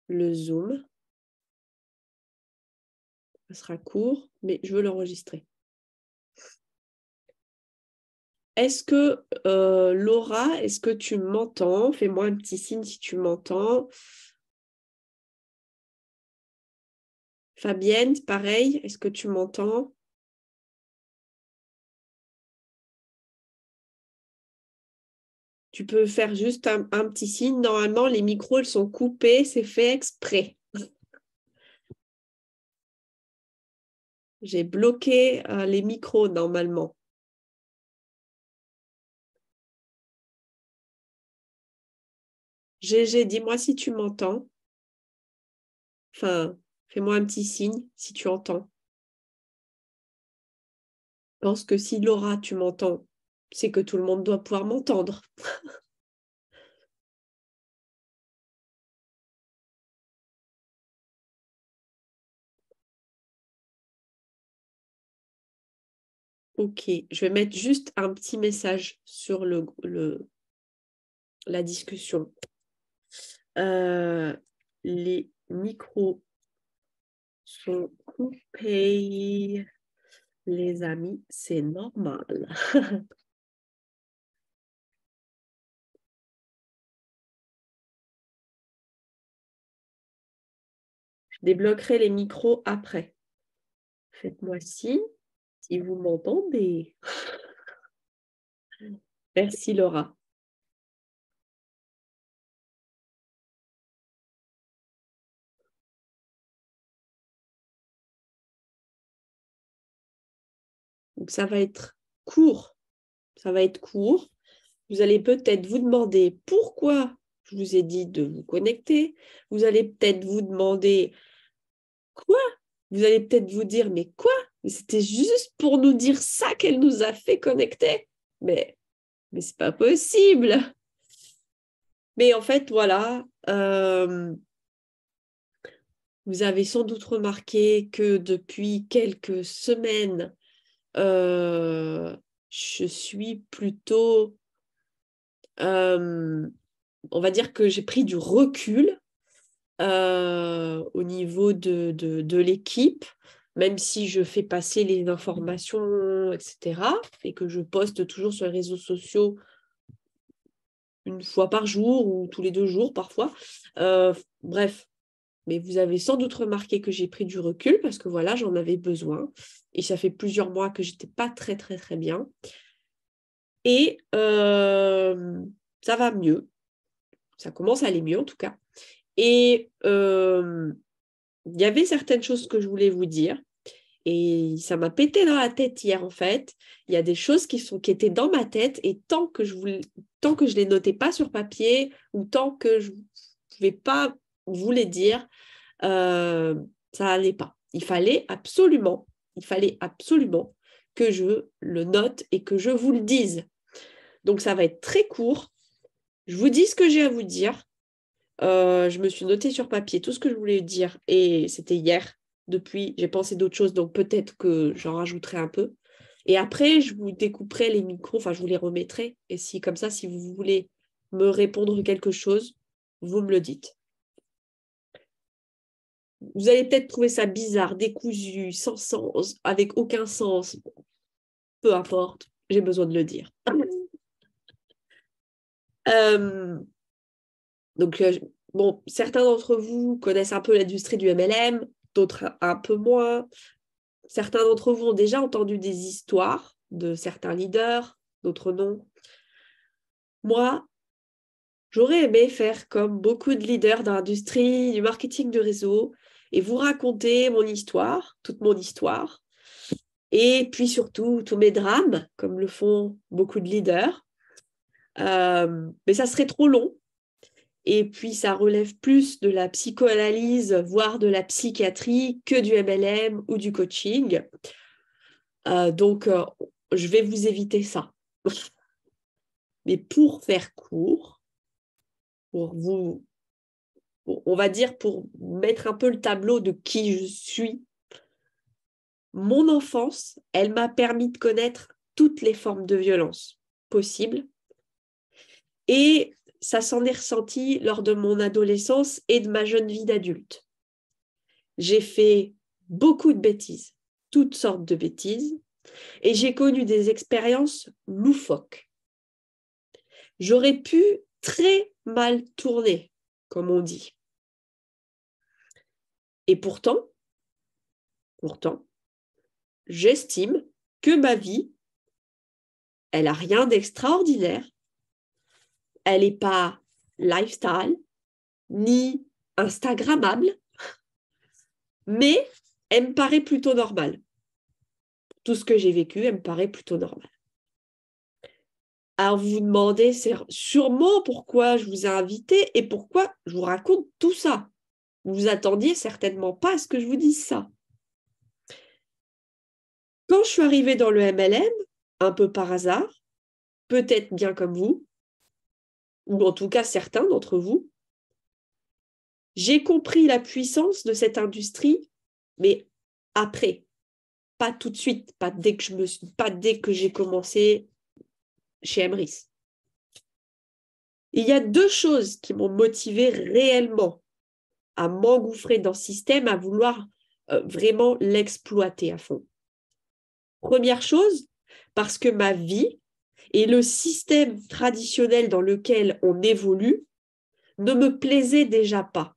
le Zoom. Ça sera court, mais je veux l'enregistrer. Est-ce que, Laura, est-ce que tu m'entends? Fais-moi un petit signe si tu m'entends. Fabienne, pareil, est-ce que tu m'entends? Tu peux faire juste un petit signe. Normalement, les micros ils sont coupés, c'est fait exprès. J'ai bloqué les micros normalement. GG, dis-moi si tu m'entends. Enfin, fais-moi un petit signe si tu entends. Je pense que si Laura, tu m'entends, c'est que tout le monde doit pouvoir m'entendre. Ok, je vais mettre juste un petit message sur la discussion. Les micros sont coupés. Les amis, c'est normal. Je débloquerai les micros après. Faites-moi signe si vous m'entendez. Merci Laura. Donc ça va être court. Ça va être court. Vous allez peut-être vous demander pourquoi je vous ai dit de vous connecter. Vous allez peut-être vous demander quoi? Vous allez peut-être vous dire mais quoi? Mais c'était juste pour nous dire ça qu'elle nous a fait connecter. Mais c'est pas possible. Mais en fait, voilà, vous avez sans doute remarqué que depuis quelques semaines, je suis plutôt, on va dire que j'ai pris du recul au niveau de l'équipe, même si je fais passer les informations, etc., et que je poste toujours sur les réseaux sociaux une fois par jour ou tous les 2 jours parfois. Bref, mais vous avez sans doute remarqué que j'ai pris du recul parce que voilà, j'en avais besoin. Et ça fait plusieurs mois que j'étais pas très, très, très bien. Et ça va mieux. Ça commence à aller mieux en tout cas. Et il y avait certaines choses que je voulais vous dire. Et ça m'a pété dans la tête hier en fait. Il y a des choses qui étaient dans ma tête et tant que je les notais pas sur papier ou tant que je ne pouvais pas vous les dire, ça n'allait pas. Il fallait absolument que je le note et que je vous le dise. Donc ça va être très court. Je vous dis ce que j'ai à vous dire. Je me suis noté sur papier tout ce que je voulais dire et c'était hier. Depuis, j'ai pensé d'autres choses, donc peut-être que j'en rajouterai un peu. Et après, je vous découperai les micros, enfin, je vous les remettrai. Et si, comme ça, si vous voulez me répondre quelque chose, vous me le dites. Vous allez peut-être trouver ça bizarre, décousu, sans sens, avec aucun sens. Peu importe, j'ai besoin de le dire. Euh, donc, bon, certains d'entre vous connaissent un peu l'industrie du MLM, d'autres un peu moins. Certains d'entre vous ont déjà entendu des histoires de certains leaders, d'autres non. Moi, j'aurais aimé faire comme beaucoup de leaders dans l'industrie du marketing de réseau et vous raconter mon histoire, toute mon histoire, et puis surtout tous mes drames, comme le font beaucoup de leaders. Mais ça serait trop long. Et puis, ça relève plus de la psychoanalyse, voire de la psychiatrie, que du MLM ou du coaching. Donc, je vais vous éviter ça. Mais pour faire court, on va dire pour mettre un peu le tableau de qui je suis, mon enfance, elle m'a permis de connaître toutes les formes de violence possibles. Et ça s'en est ressenti lors de mon adolescence et de ma jeune vie d'adulte. J'ai fait beaucoup de bêtises, toutes sortes de bêtises, et j'ai connu des expériences loufoques. J'aurais pu très mal tourner, comme on dit. Et pourtant, j'estime que ma vie, elle n'a rien d'extraordinaire. Elle n'est pas lifestyle, ni instagrammable, mais elle me paraît plutôt normale. Tout ce que j'ai vécu, elle me paraît plutôt normale. Alors vous vous demandez sûrement pourquoi je vous ai invité et pourquoi je vous raconte tout ça. Vous vous attendiez certainement pas à ce que je vous dise ça. Quand je suis arrivée dans le MLM, un peu par hasard, peut-être bien comme vous, ou en tout cas certains d'entre vous, j'ai compris la puissance de cette industrie, mais après, pas tout de suite, pas dès que j'ai commencé chez Emrys. Il y a deux choses qui m'ont motivée réellement à m'engouffrer dans ce système, à vouloir vraiment l'exploiter à fond. Première chose, parce que ma vie et le système traditionnel dans lequel on évolue ne me plaisait déjà pas.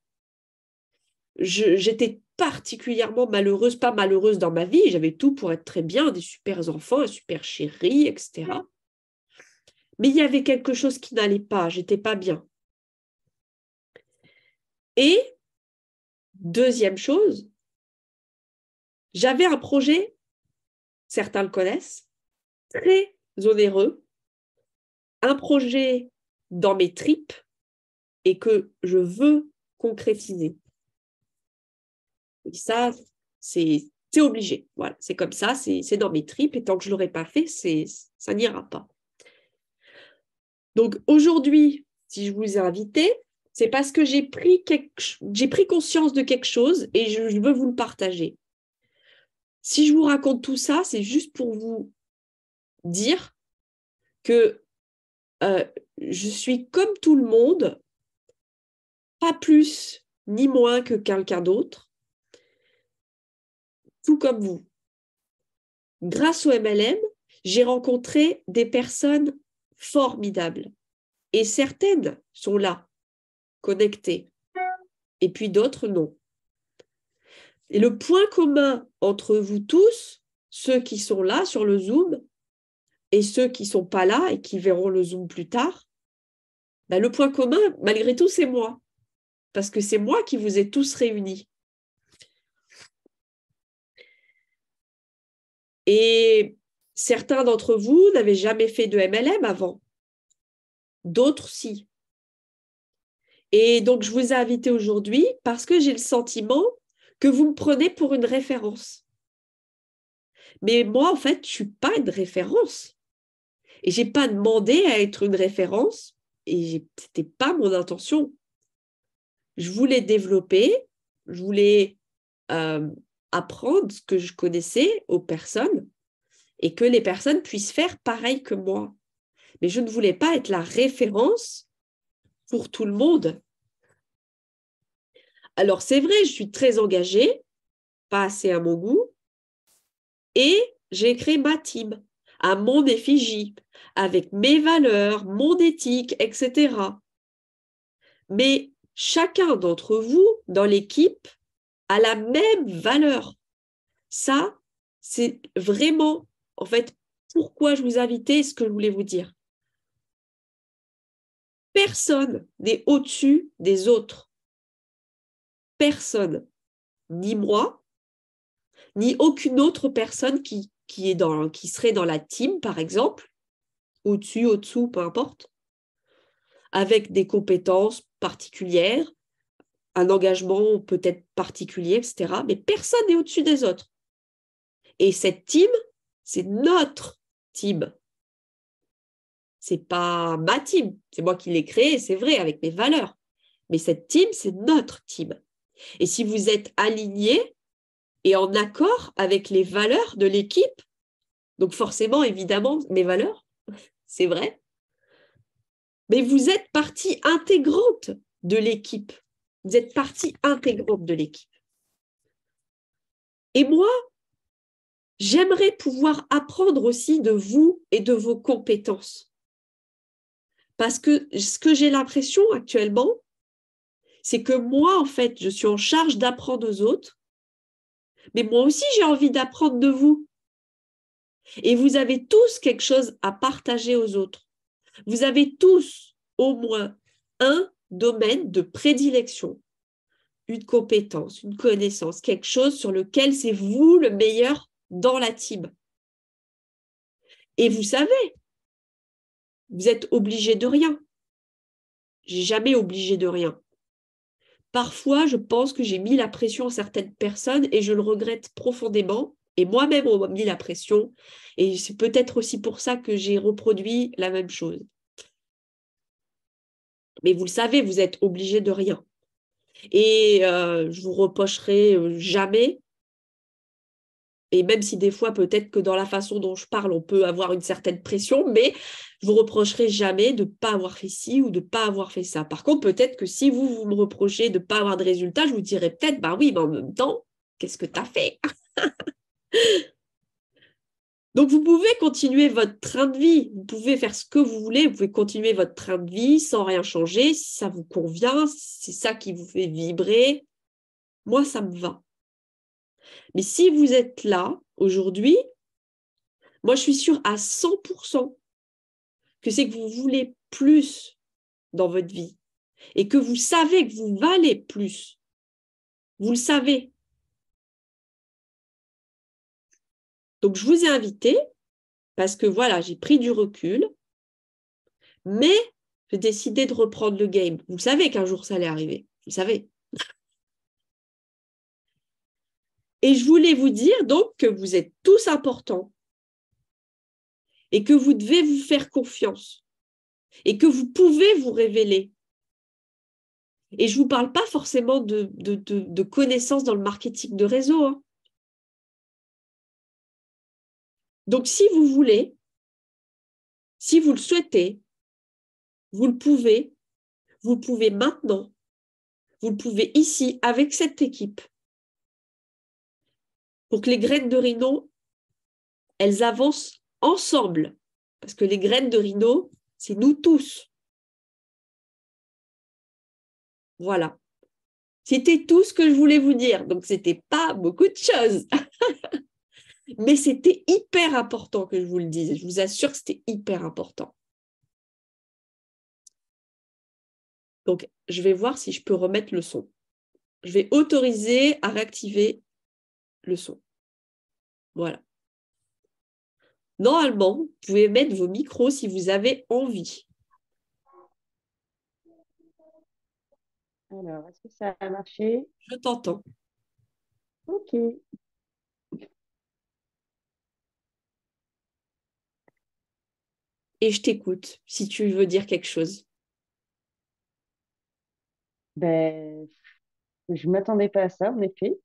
J'étais particulièrement malheureuse, pas malheureuse dans ma vie, j'avais tout pour être très bien, des super enfants, un super chéri, etc. Mais il y avait quelque chose qui n'allait pas, j'étais pas bien. Et deuxième chose, j'avais un projet, certains le connaissent, très onéreux, un projet dans mes tripes et que je veux concrétiser. Et ça, c'est obligé. Voilà, c'est comme ça, c'est dans mes tripes et tant que je ne l'aurai pas fait, ça n'ira pas. Donc aujourd'hui, si je vous ai invité, c'est parce que j'ai pris conscience de quelque chose et je veux vous le partager. Si je vous raconte tout ça, c'est juste pour vous dire que je suis comme tout le monde, pas plus ni moins que quelqu'un d'autre, tout comme vous. Grâce au MLM, j'ai rencontré des personnes formidables et certaines sont là, connectées, et puis d'autres non. Et le point commun entre vous tous, ceux qui sont là sur le Zoom et ceux qui ne sont pas là et qui verront le Zoom plus tard, ben le point commun, malgré tout, c'est moi. Parce que c'est moi qui vous ai tous réunis. Et certains d'entre vous n'avaient jamais fait de MLM avant. D'autres, si. Et donc, je vous ai invité aujourd'hui parce que j'ai le sentiment que vous me prenez pour une référence. Mais moi, en fait, je ne suis pas une référence. Et je n'ai pas demandé à être une référence et ce n'était pas mon intention. Je voulais développer, je voulais apprendre ce que je connaissais aux personnes et que les personnes puissent faire pareil que moi. Mais je ne voulais pas être la référence pour tout le monde. Alors, c'est vrai, je suis très engagée, pas assez à mon goût, et j'ai créé ma team à mon effigie, avec mes valeurs, mon éthique, etc. Mais chacun d'entre vous, dans l'équipe, a la même valeur. Ça, c'est vraiment, en fait, pourquoi je vous ai invité, ce que je voulais vous dire. Personne n'est au-dessus des autres. Personne. Ni moi, ni aucune autre personne qui serait dans la team, par exemple, au-dessus, au-dessous, peu importe, avec des compétences particulières, un engagement peut-être particulier, etc. Mais personne n'est au-dessus des autres. Et cette team, c'est notre team. C'est pas ma team, c'est moi qui l'ai créée, c'est vrai, avec mes valeurs. Mais cette team, c'est notre team. Et si vous êtes alignés et en accord avec les valeurs de l'équipe, donc forcément, évidemment, mes valeurs, c'est vrai, Mais vous êtes partie intégrante de l'équipe. Vous êtes partie intégrante de l'équipe. Et moi, j'aimerais pouvoir apprendre aussi de vous et de vos compétences. Parce que ce que j'ai l'impression actuellement, c'est que moi, en fait, je suis en charge d'apprendre aux autres, mais moi aussi, j'ai envie d'apprendre de vous. Et vous avez tous quelque chose à partager aux autres. Vous avez tous au moins un domaine de prédilection, une compétence, une connaissance, quelque chose sur lequel c'est vous le meilleur dans la team. Et vous savez, vous êtes obligé de rien. J'ai jamais obligé de rien. Parfois, je pense que j'ai mis la pression à certaines personnes et je le regrette profondément. Et moi-même, on m'a mis la pression. Et c'est peut-être aussi pour ça que j'ai reproduit la même chose. Mais vous le savez, vous êtes obligé de rien. Et je vous reprocherai jamais. Et même si des fois, peut-être que dans la façon dont je parle, on peut avoir une certaine pression, mais je vous reprocherai jamais de ne pas avoir fait ci ou de ne pas avoir fait ça. Par contre, peut-être que si vous me reprochez de ne pas avoir de résultat, je vous dirai peut-être, bah oui, mais en même temps, qu'est-ce que tu as fait? Donc, vous pouvez continuer votre train de vie. Vous pouvez faire ce que vous voulez. Vous pouvez continuer votre train de vie sans rien changer. Si ça vous convient, si c'est ça qui vous fait vibrer, moi, ça me va. Mais si vous êtes là aujourd'hui, moi, je suis sûre à 100% que c'est que vous voulez plus dans votre vie et que vous savez que vous valez plus. Vous le savez. Donc, je vous ai invité parce que voilà, j'ai pris du recul, mais j'ai décidé de reprendre le game. Vous savez qu'un jour, ça allait arriver. Vous savez. Et je voulais vous dire donc que vous êtes tous importants et que vous devez vous faire confiance et que vous pouvez vous révéler. Et je ne vous parle pas forcément de connaissances dans le marketing de réseau. Hein. Donc, si vous voulez, si vous le souhaitez, vous le pouvez. Vous le pouvez maintenant. Vous le pouvez ici avec cette équipe. Pour que les graines de rhino, elles avancent ensemble. Parce que les graines de rhino, c'est nous tous. Voilà. C'était tout ce que je voulais vous dire. Donc, ce n'était pas beaucoup de choses. Mais c'était hyper important que je vous le dise. Je vous assure que c'était hyper important. Donc, je vais voir si je peux remettre le son. Je vais autoriser à réactiver le son. Voilà. Normalement, vous pouvez mettre vos micros si vous avez envie. Alors, est-ce que ça a marché? Je t'entends. Ok. Et je t'écoute si tu veux dire quelque chose. Ben, je ne m'attendais pas à ça, en effet.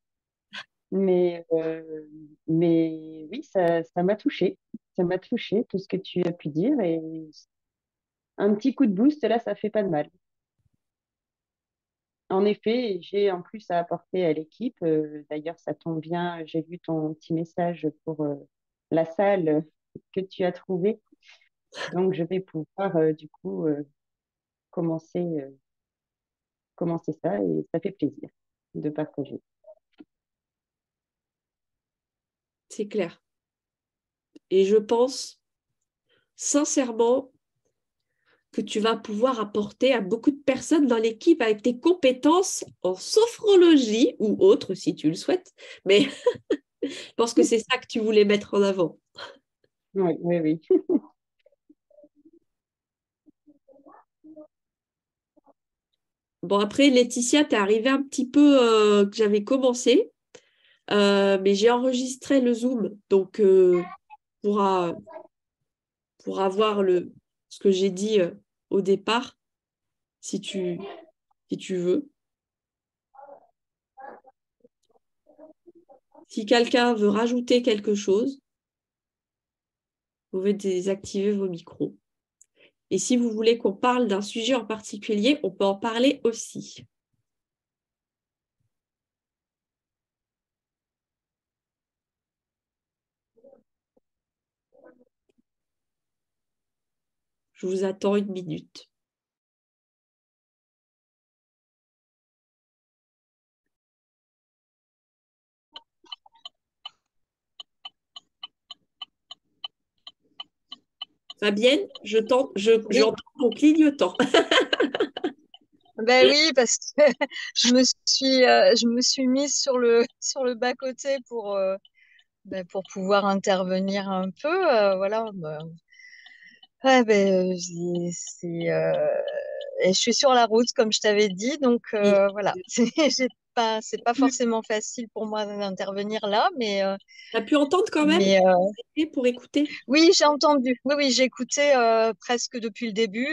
Mais, euh, mais oui, ça m'a touché. Ça m'a touché, tout ce que tu as pu dire. Et un petit coup de boost, là, ça fait pas de mal. En effet, j'ai en plus à apporter à l'équipe. D'ailleurs, ça tombe bien, j'ai vu ton petit message pour la salle que tu as trouvée. Donc, je vais pouvoir, du coup, commencer, commencer ça et ça fait plaisir de partager. C'est clair. Et je pense sincèrement que tu vas pouvoir apporter à beaucoup de personnes dans l'équipe avec tes compétences en sophrologie ou autre si tu le souhaites. Mais je pense que c'est ça que tu voulais mettre en avant. Oui, oui, oui. Bon, après, Laetitia, t'es arrivée un petit peu que j'avais commencé, mais j'ai enregistré le Zoom. Donc, pourra, pourra voir ce que j'ai dit au départ, si si tu veux. Si quelqu'un veut rajouter quelque chose, vous pouvez désactiver vos micros. Et si vous voulez qu'on parle d'un sujet en particulier, on peut en parler aussi. Je vous attends 1 minute. Fabienne, Oui, j'entends ton clignotant. ben oui, parce que je me suis mise sur sur le bas-côté pour pouvoir intervenir un peu. Voilà. Ouais, et je suis sur la route, comme je t'avais dit, donc voilà. C'est pas forcément facile pour moi d'intervenir là, Tu as pu entendre quand même mais pour écouter? oui, j'ai entendu. Oui, oui, j'ai écouté presque depuis le début.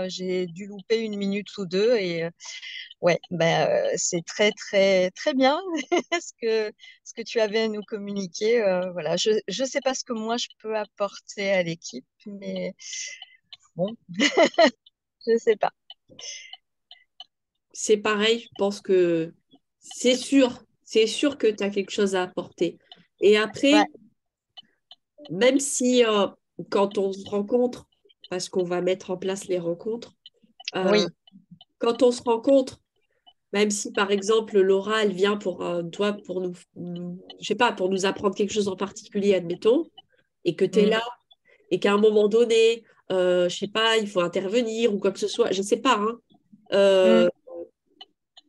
J'ai dû louper 1 minute ou 2 et ouais, c'est très, très, très bien ce que tu avais à nous communiquer. Voilà, je sais pas ce que moi je peux apporter à l'équipe, mais bon, je sais pas. C'est pareil, je pense que c'est sûr que tu as quelque chose à apporter. Et Ouais, après, même si quand on se rencontre, parce qu'on va mettre en place les rencontres, euh, oui, quand on se rencontre, même si par exemple Laura, elle vient toi, pour je sais pas, pour nous apprendre quelque chose en particulier, admettons, et que tu es mm, là, et qu'à un moment donné, je sais pas, il faut intervenir ou quoi que ce soit, je sais pas, hein, mm,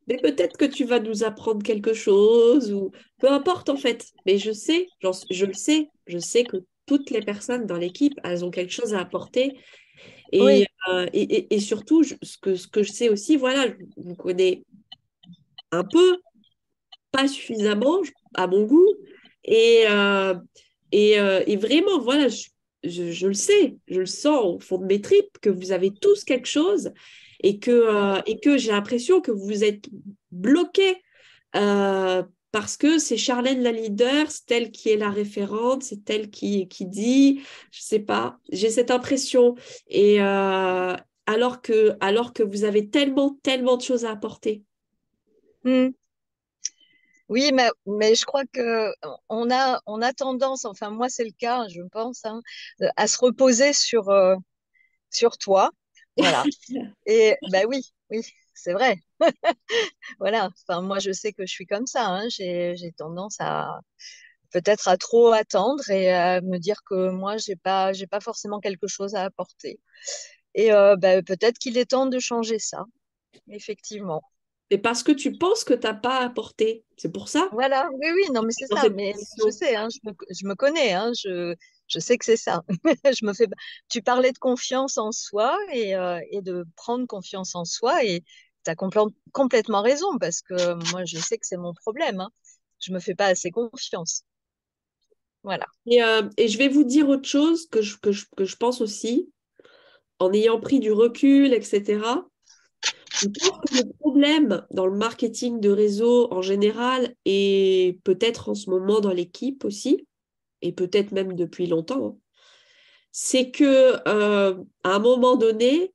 mais peut-être que tu vas nous apprendre quelque chose ou peu importe en fait. Mais je le sais, je sais que toutes les personnes dans l'équipe, elles ont quelque chose à apporter. Et, oui, et surtout, ce que je sais aussi, voilà, je vous connais un peu, pas suffisamment à mon goût. Et, et vraiment, voilà, je le sais, je le sens au fond de mes tripes que vous avez tous quelque chose et que j'ai l'impression que vous êtes bloqués parce que c'est Charlène la leader, c'est elle qui est la référente, c'est elle qui dit, je sais pas, j'ai cette impression. Et alors que vous avez tellement, tellement de choses à apporter. mm. Oui, mais je crois que on a tendance, enfin moi c'est le cas, je pense, hein, à se reposer sur toi. Voilà. Et ben oui, oui, c'est vrai. Voilà. Enfin, moi, je sais que je suis comme ça, hein. J'ai tendance à peut-être à trop attendre et à me dire que moi, j'ai pas forcément quelque chose à apporter. Et peut-être qu'il est temps de changer ça, effectivement. Mais parce que tu penses que tu n'as pas apporté. C'est pour ça, Voilà. Oui, oui, non, mais c'est dans ça. cette Mais je position. sais, hein, je me connais, hein, je sais que c'est ça. Je me fais. Tu parlais de confiance en soi et de prendre confiance en soi et tu as complètement raison parce que moi, je sais que c'est mon problème, hein. Je me fais pas assez confiance. Voilà. Et je vais vous dire autre chose que je pense aussi, en ayant pris du recul, etc. Je pense que le problème dans le marketing de réseau en général, et peut-être en ce moment dans l'équipe aussi, et peut-être même depuis longtemps, hein, c'est que à un moment donné,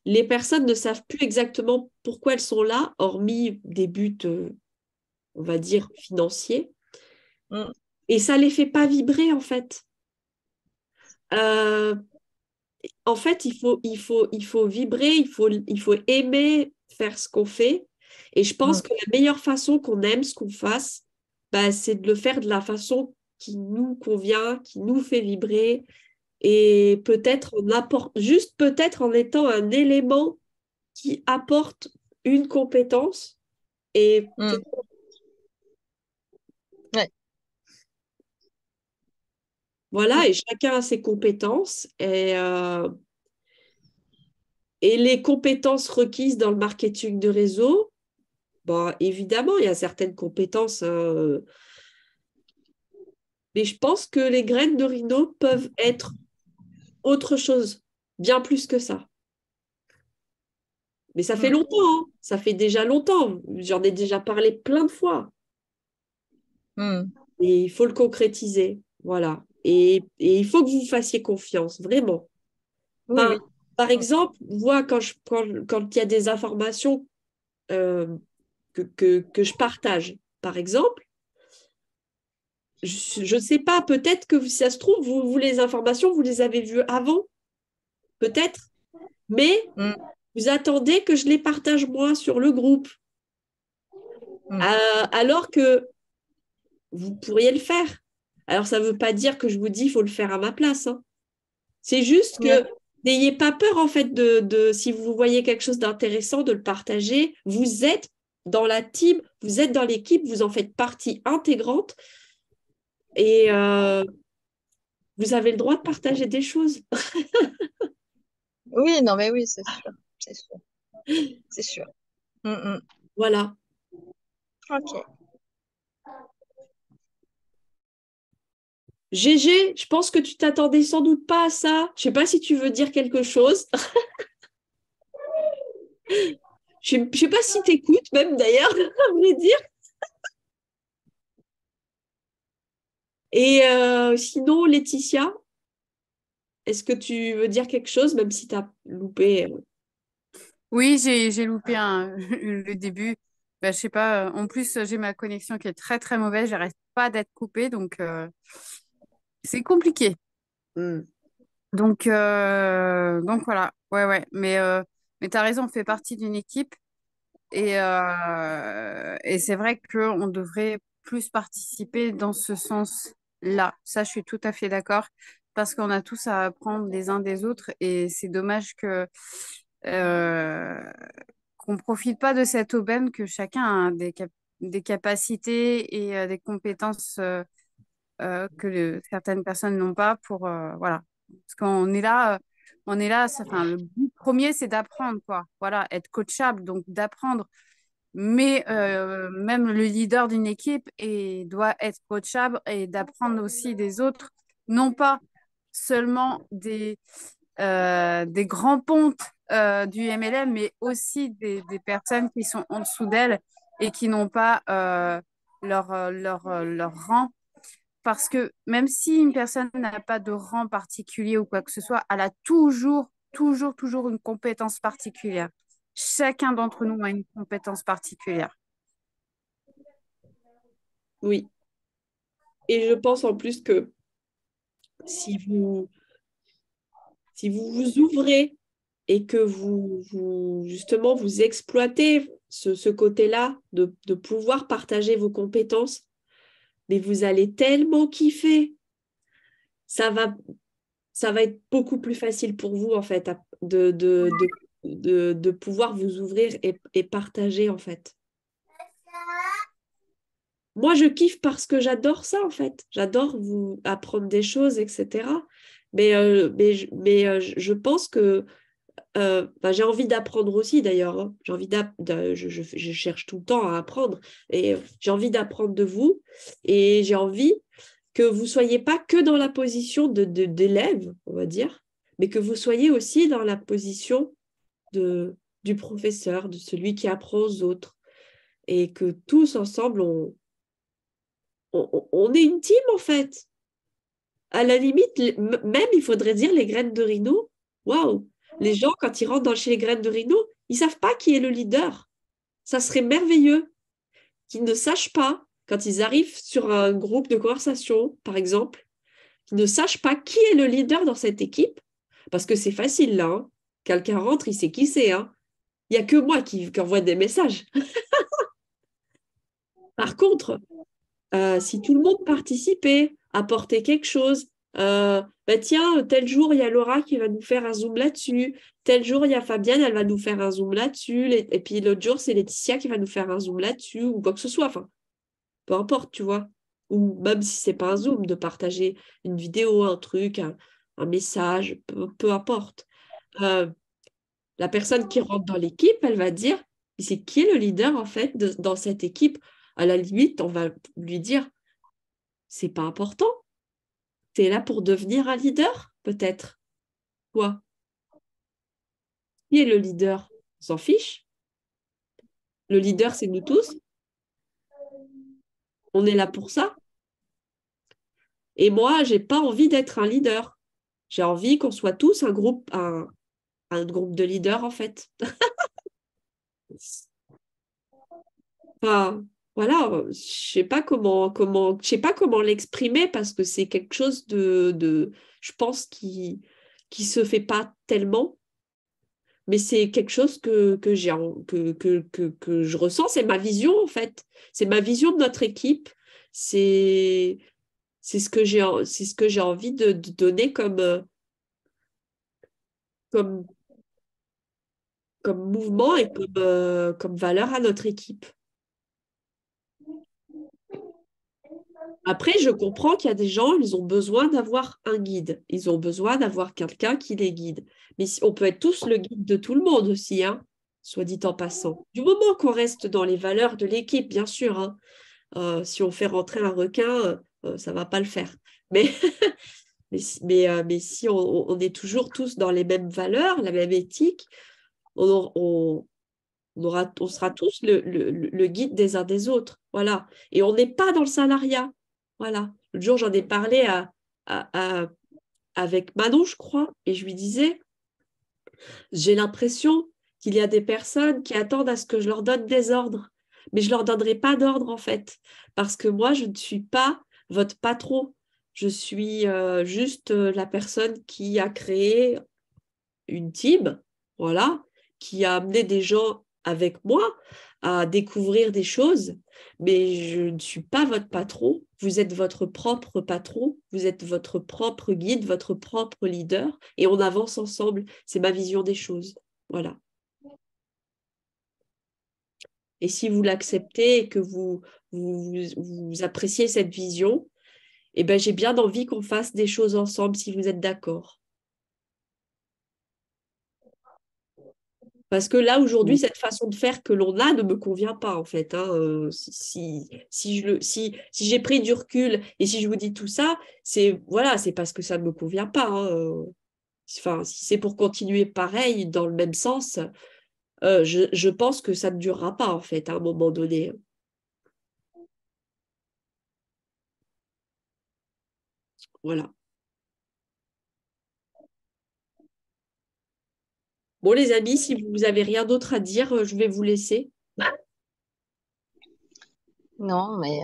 les personnes ne savent plus exactement pourquoi elles sont là, hormis des buts, on va dire, financiers, Mm, et ça les fait pas vibrer en fait. Euh, En fait, il faut vibrer, il faut aimer faire ce qu'on fait. Et je pense mm, que la meilleure façon qu'on aime ce qu'on fasse, bah, c'est de le faire de la façon qui nous convient, qui nous fait vibrer. Et peut-être juste peut-être en étant un élément qui apporte une compétence. Et mm. Ouais. voilà, Mm, et chacun a ses compétences. Et les compétences requises dans le marketing de réseau, bon, évidemment, il y a certaines compétences, mais je pense que les graines de rhino peuvent être autre chose, bien plus que ça. Mais ça fait mm, longtemps, hein. Ça fait déjà longtemps. J'en ai déjà parlé plein de fois. mm. Et il faut le concrétiser. Voilà. Et il faut que vous fassiez confiance, vraiment. Oui, Pas, oui. Par exemple, moi, quand il y a des informations que je partage, par exemple, je ne sais pas, peut-être que si ça se trouve, vous, les informations, vous les avez vues avant, peut-être, mais Mm, vous attendez que je les partage moi sur le groupe, mm. alors que vous pourriez le faire. Alors, ça ne veut pas dire que je vous dis qu'il faut le faire à ma place, hein. C'est juste Ouais. que n'ayez pas peur, en fait, si vous voyez quelque chose d'intéressant, de le partager. Vous êtes dans la team, vous êtes dans l'équipe, vous en faites partie intégrante et vous avez le droit de partager des choses. Oui, non, mais oui, c'est sûr. C'est sûr. C'est sûr. Mm, mm. Voilà. Ok. GG, je pense que tu t'attendais sans doute pas à ça. Je sais pas si tu veux dire quelque chose. Je sais pas si tu écoutes même d'ailleurs, à vrai dire. Et sinon, Laetitia, est-ce que tu veux dire quelque chose, même si tu as loupé Oui, j'ai loupé le début. Bah, je sais pas. En plus, j'ai ma connexion qui est très très mauvaise. J'arrête pas d'être coupée, donc c'est compliqué. Hmm. Donc voilà. Ouais, ouais. Mais t'as raison, on fait partie d'une équipe et c'est vrai qu'on devrait plus participer dans ce sens-là. Ça, je suis tout à fait d'accord parce qu'on a tous à apprendre les uns des autres et c'est dommage que euh, qu'on profite pas de cette aubaine que chacun a des capacités et des compétences que certaines personnes n'ont pas pour voilà. Parce qu'on est là, enfin, le but premier, c'est d'apprendre, quoi. Voilà, être coachable, donc d'apprendre. Mais même le leader d'une équipe doit être coachable et d'apprendre aussi des autres, non pas seulement des grands pontes du MLM, mais aussi des personnes qui sont en dessous d'elles et qui n'ont pas leur rang. Parce que même si une personne n'a pas de rang particulier ou quoi que ce soit, elle a toujours une compétence particulière. Chacun d'entre nous a une compétence particulière. Oui. Et je pense en plus que si vous, si vous vous ouvrez et que justement, vous exploitez ce côté-là de pouvoir partager vos compétences, mais vous allez tellement kiffer. Ça va, ça va être beaucoup plus facile pour vous, en fait, de pouvoir vous ouvrir et partager, en fait. Moi, je kiffe parce que j'adore ça, en fait. J'adore vous apprendre des choses, etc. Je pense que j'ai envie d'apprendre aussi, d'ailleurs, hein. J'ai envie je cherche tout le temps à apprendre et j'ai envie d'apprendre de vous et j'ai envie que vous ne soyez pas que dans la position d'élève, on va dire, mais que vous soyez aussi dans la position du professeur, de celui qui apprend aux autres et que tous ensemble, on est une team en fait. À la limite, même il faudrait dire les graines de rhino. Waouh! Les gens, quand ils rentrent chez les graines de rhino, ils ne savent pas qui est le leader. Ça serait merveilleux qu'ils ne sachent pas, quand ils arrivent sur un groupe de conversation, par exemple, qu'ils ne sachent pas qui est le leader dans cette équipe. Parce que c'est facile là, hein. Quelqu'un rentre, il sait qui c'est, hein. Il n'y a que moi qui envoie des messages. Par contre, si tout le monde participait, apportait quelque chose, tiens, tel jour, il y a Laura qui va nous faire un zoom là-dessus, tel jour, il y a Fabienne, elle va nous faire un zoom là-dessus, et puis l'autre jour, c'est Laetitia qui va nous faire un zoom là-dessus, ou quoi que ce soit, enfin, peu importe, tu vois. Ou même si c'est pas un zoom, de partager une vidéo, un truc, un message, peu importe. Euh, la personne qui rentre dans l'équipe, elle va dire, c'est qui est le leader, en fait, dans cette équipe? À la limite, on va lui dire, c'est pas important. Tu es là pour devenir un leader, peut-être. Quoi? Qui est le leader? On s'en fiche. Le leader, c'est nous tous. On est là pour ça. Et moi, j'ai pas envie d'être un leader. J'ai envie qu'on soit tous un groupe, un groupe de leaders, en fait. Enfin, voilà, je sais pas comment l'exprimer parce que c'est quelque chose je pense, qui se fait pas tellement, mais c'est quelque chose que je ressens, c'est ma vision, en fait. C'est ma vision de notre équipe. C'est, c'est ce que j'ai envie de donner comme, comme mouvement et comme valeur à notre équipe. Après, je comprends qu'il y a des gens, ils ont besoin d'avoir un guide. Ils ont besoin d'avoir quelqu'un qui les guide. Mais on peut être tous le guide de tout le monde aussi, hein, soit dit en passant. Du moment qu'on reste dans les valeurs de l'équipe, bien sûr, hein. Si on fait rentrer un requin, ça ne va pas le faire. Mais, mais si on est toujours tous dans les mêmes valeurs, la même éthique, on sera tous le guide des uns des autres. Voilà. Et on n'est pas dans le salariat. Voilà. L'autre jour, j'en ai parlé avec Manon, je crois, et je lui disais, j'ai l'impression qu'il y a des personnes qui attendent à ce que je leur donne des ordres. Mais je ne leur donnerai pas d'ordre, en fait, parce que moi, je ne suis pas votre patron. Je suis juste la personne qui a créé une team, voilà, qui a amené des gens avec moi à découvrir des choses, mais je ne suis pas votre patron. Vous êtes votre propre patron, vous êtes votre propre guide, votre propre leader, et on avance ensemble. C'est ma vision des choses. Voilà. Et si vous l'acceptez et que vous appréciez cette vision, eh ben, j'ai bien envie qu'on fasse des choses ensemble si vous êtes d'accord. Parce que là, aujourd'hui, cette façon de faire que l'on a ne me convient pas, en fait, hein. Si j'ai pris du recul et si je vous dis tout ça, c'est voilà, c'est parce que ça ne me convient pas, hein. Enfin, si c'est pour continuer pareil, dans le même sens, je pense que ça ne durera pas, en fait, à un moment donné. Voilà. Bon, les amis, si vous n'avez rien d'autre à dire, je vais vous laisser. Non, mais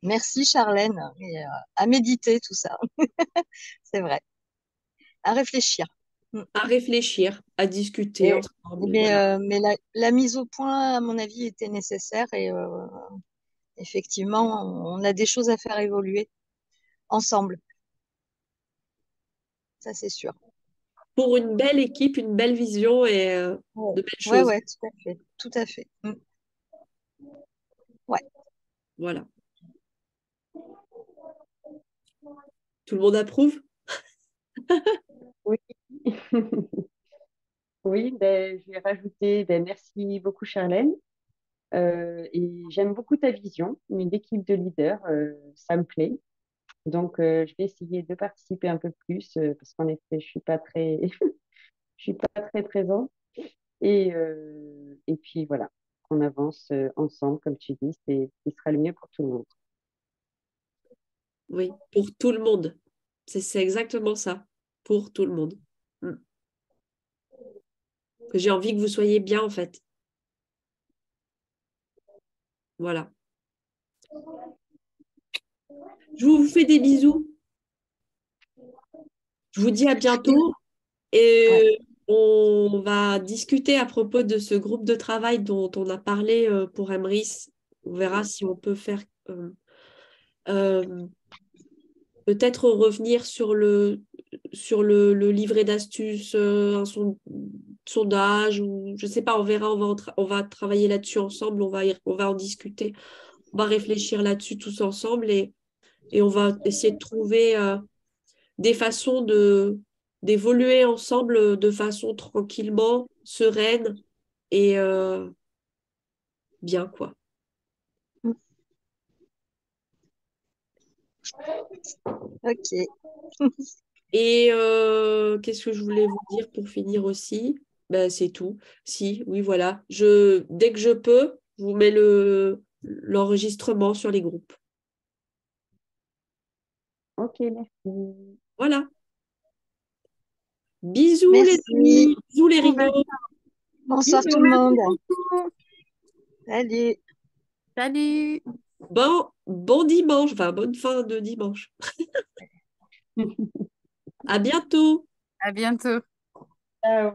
merci Charlène. Et, à méditer tout ça. C'est vrai. À réfléchir. Mm. À réfléchir, à discuter Et, ensemble. Voilà. mais la mise au point, à mon avis, était nécessaire et effectivement, on a des choses à faire évoluer ensemble. Ça, c'est sûr. Pour une belle équipe, une belle vision et Ouais, de belles ouais, choses. ouais, tout à fait. Tout à fait. Mm. Ouais. Voilà. Tout le monde approuve? Oui. Oui, ben, je vais rajouter ben, merci beaucoup Charlène. Et j'aime beaucoup ta vision, une équipe de leaders, ça me plaît. Donc, je vais essayer de participer un peu plus parce qu'en effet, je suis pas très, je suis pas très présente. Et puis voilà, qu'on avance ensemble, comme tu dis, c'est ce qui sera le mieux pour tout le monde. Oui, pour tout le monde. C'est exactement ça. Pour tout le monde. Mm. Que j'ai envie que vous soyez bien, en fait. Voilà. Je vous fais des bisous. Je vous dis à bientôt. Ouais. Et on va discuter à propos de ce groupe de travail dont on a parlé pour Emrys. On verra si on peut faire euh, peut-être revenir sur le livret d'astuces, sondage, ou je ne sais pas, on verra, on va travailler là-dessus ensemble, on va en discuter, on va réfléchir là-dessus tous ensemble et on va essayer de trouver des façons d'évoluer ensemble de façon tranquillement, sereine et bien, quoi. Mm. Ok. Et qu'est-ce que je voulais vous dire pour finir aussi? Ben, c'est tout. Si, oui, voilà. Dès que je peux, je vous mets l'enregistrement sur les groupes. Ok, merci. Voilà. Bisous les Merci. amis, bisous les rigolos. Bonsoir tout le monde. Salut. Salut! Bon dimanche, enfin bonne fin de dimanche. À bientôt. À bientôt! Ciao.